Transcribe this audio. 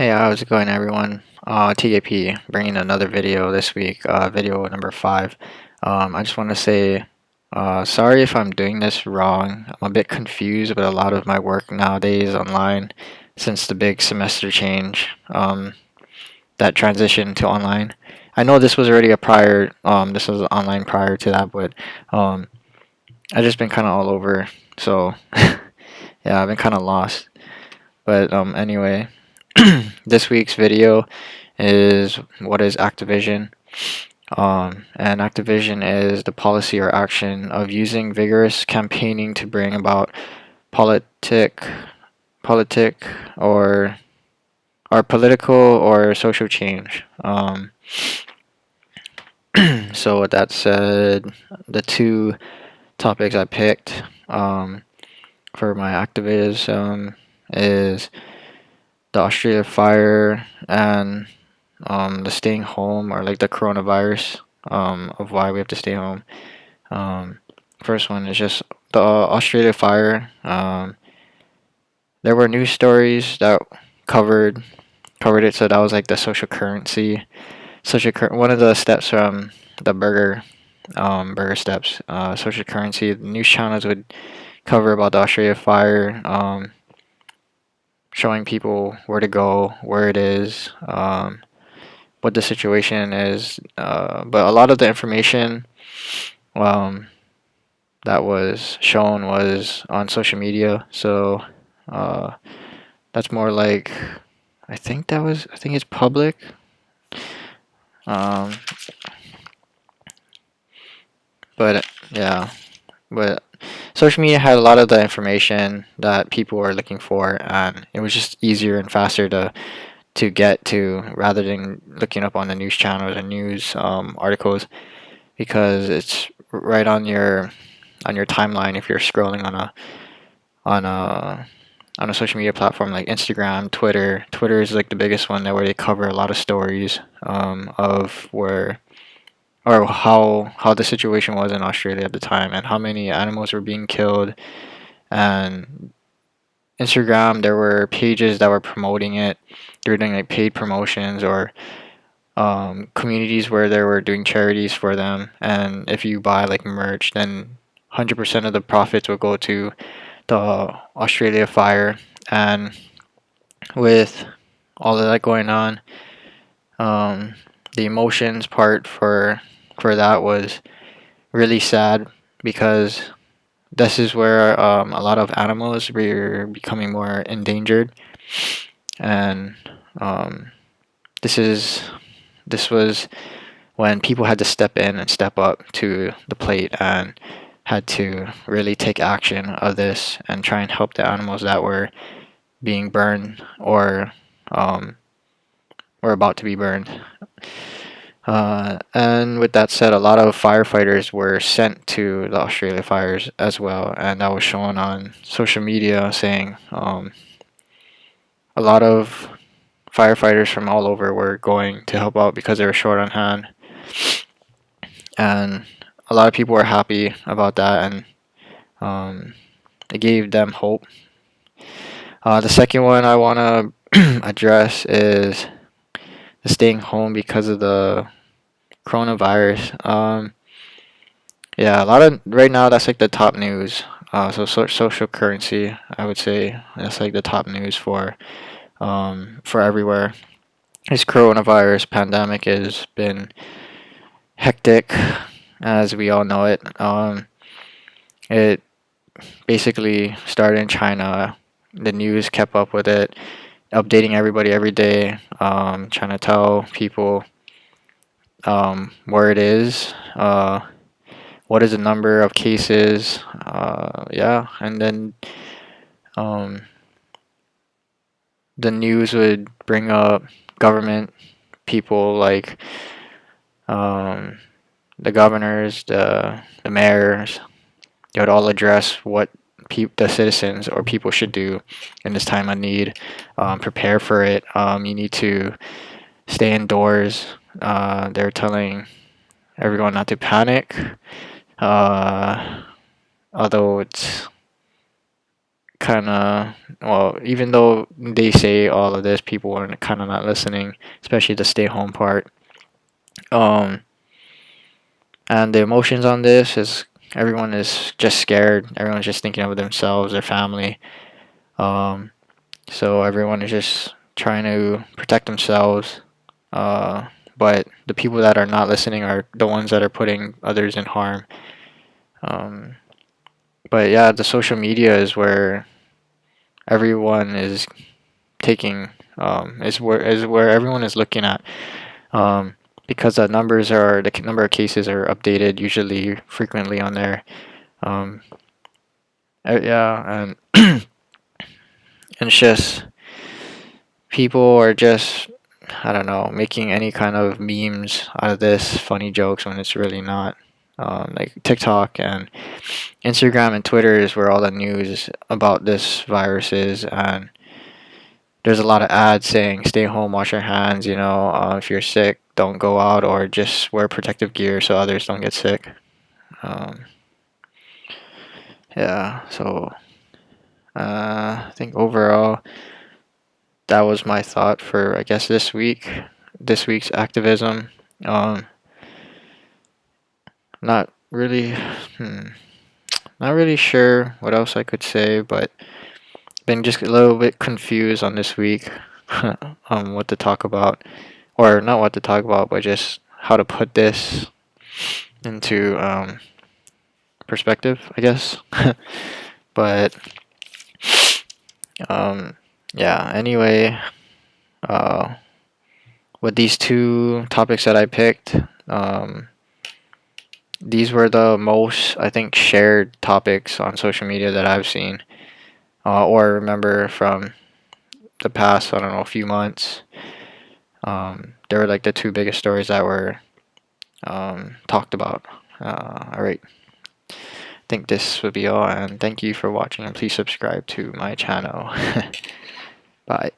Hey, how's it going, everyone? TAP bringing another video this week, video number 5. I just want to say, sorry if I'm doing this wrong. I'm a bit confused with a lot of my work nowadays online since the big semester change, that transition to online. I know this was already this was online prior to that, but um, I've just been kind of all over, so yeah, I've been kind of lost. But anyway, this week's video is what is Activision? And Activision is the policy or action of using vigorous campaigning to bring about politic, politic or political or social change. So with that said, the two topics I picked for my activism is the Australia fire and the staying home or like the coronavirus of why we have to stay home. Um, First one is just the Australia fire. There were news stories that covered covered it, so that was like the social currency. One of the steps from the burger steps. Social currency. The news channels would cover about the Australia fire. Showing people where to go, where it is, what the situation is. But a lot of the information um, that was shown was on social media. So uh, that's more like I think it's public. Um, but yeah, but social media had a lot of the information that people were looking for, and it was just easier and faster to get to rather than looking up on the news channels and news articles because it's right on your timeline if you're scrolling on a on a social media platform like Instagram, Twitter. Twitter is like the biggest one that where they cover a lot of stories of where or how the situation was in Australia at the time and how many animals were being killed. And Instagram, there were pages that were promoting it. They were doing like paid promotions or communities where they were doing charities for them. And if you buy like merch, then 100% of the profits will go to the Australia fire. And with all of that going on, um, the emotions part for that was really sad because this is where a lot of animals were becoming more endangered, and um, this is this was when people had to step in and step up to the plate and had to really take action of this and try and help the animals that were being burned um, or about to be burned. And with that said, a lot of firefighters were sent to the Australia fires as well, and that was shown on social media saying a lot of firefighters from all over were going to help out because they were short on hand, and a lot of people were happy about that, and it gave them hope. The second one I want to address is the staying home because of the coronavirus. Yeah, a lot of right now that's like the top news. Social currency, I would say that's like the top news for everywhere. This coronavirus pandemic has been hectic, as we all know it. It basically started in China. The news kept up with it, updating everybody every day, trying to tell people where it is, what is the number of cases, yeah, and then um, the news would bring up government people like um, the governors, the mayors. They would all address what the citizens or people should do in this time of need. Prepare for it. You need to stay indoors. They're telling everyone not to panic. Uh, Although it's kind of, well, even though they say all of this, people are kind of not listening, especially the stay home part. Um, and the emotions on this is everyone is just scared. Everyone's just thinking of themselves, their family. Um, so everyone is just trying to protect themselves. Uh, but the people that are not listening are the ones that are putting others in harm. Um, but yeah, the social media is where everyone is taking is where everyone is looking at, um, because the number of cases are updated usually frequently on there. Um, yeah, and and it's just people are just, I don't know, making any kind of memes out of this, funny jokes when it's really not. Like TikTok and Instagram and Twitter is where all the news about this virus is, and there's a lot of ads saying stay home, wash your hands, if you're sick, don't go out, or just wear protective gear so others don't get sick. Um, yeah, so I think overall that was my thought for, I guess, this week's activism. Um, not really, not really sure what else I could say, but been just a little bit confused on this week on what to talk about, or not what to talk about, but just how to put this into perspective, I guess. But um, yeah. Anyway, uh, with these two topics that I picked, these were the most, I think, shared topics on social media that I've seen, or remember from the past, I don't know, a few months. They were like the two biggest stories that were talked about. All right. I think this would be all, and thank you for watching, and please subscribe to my channel. Bye.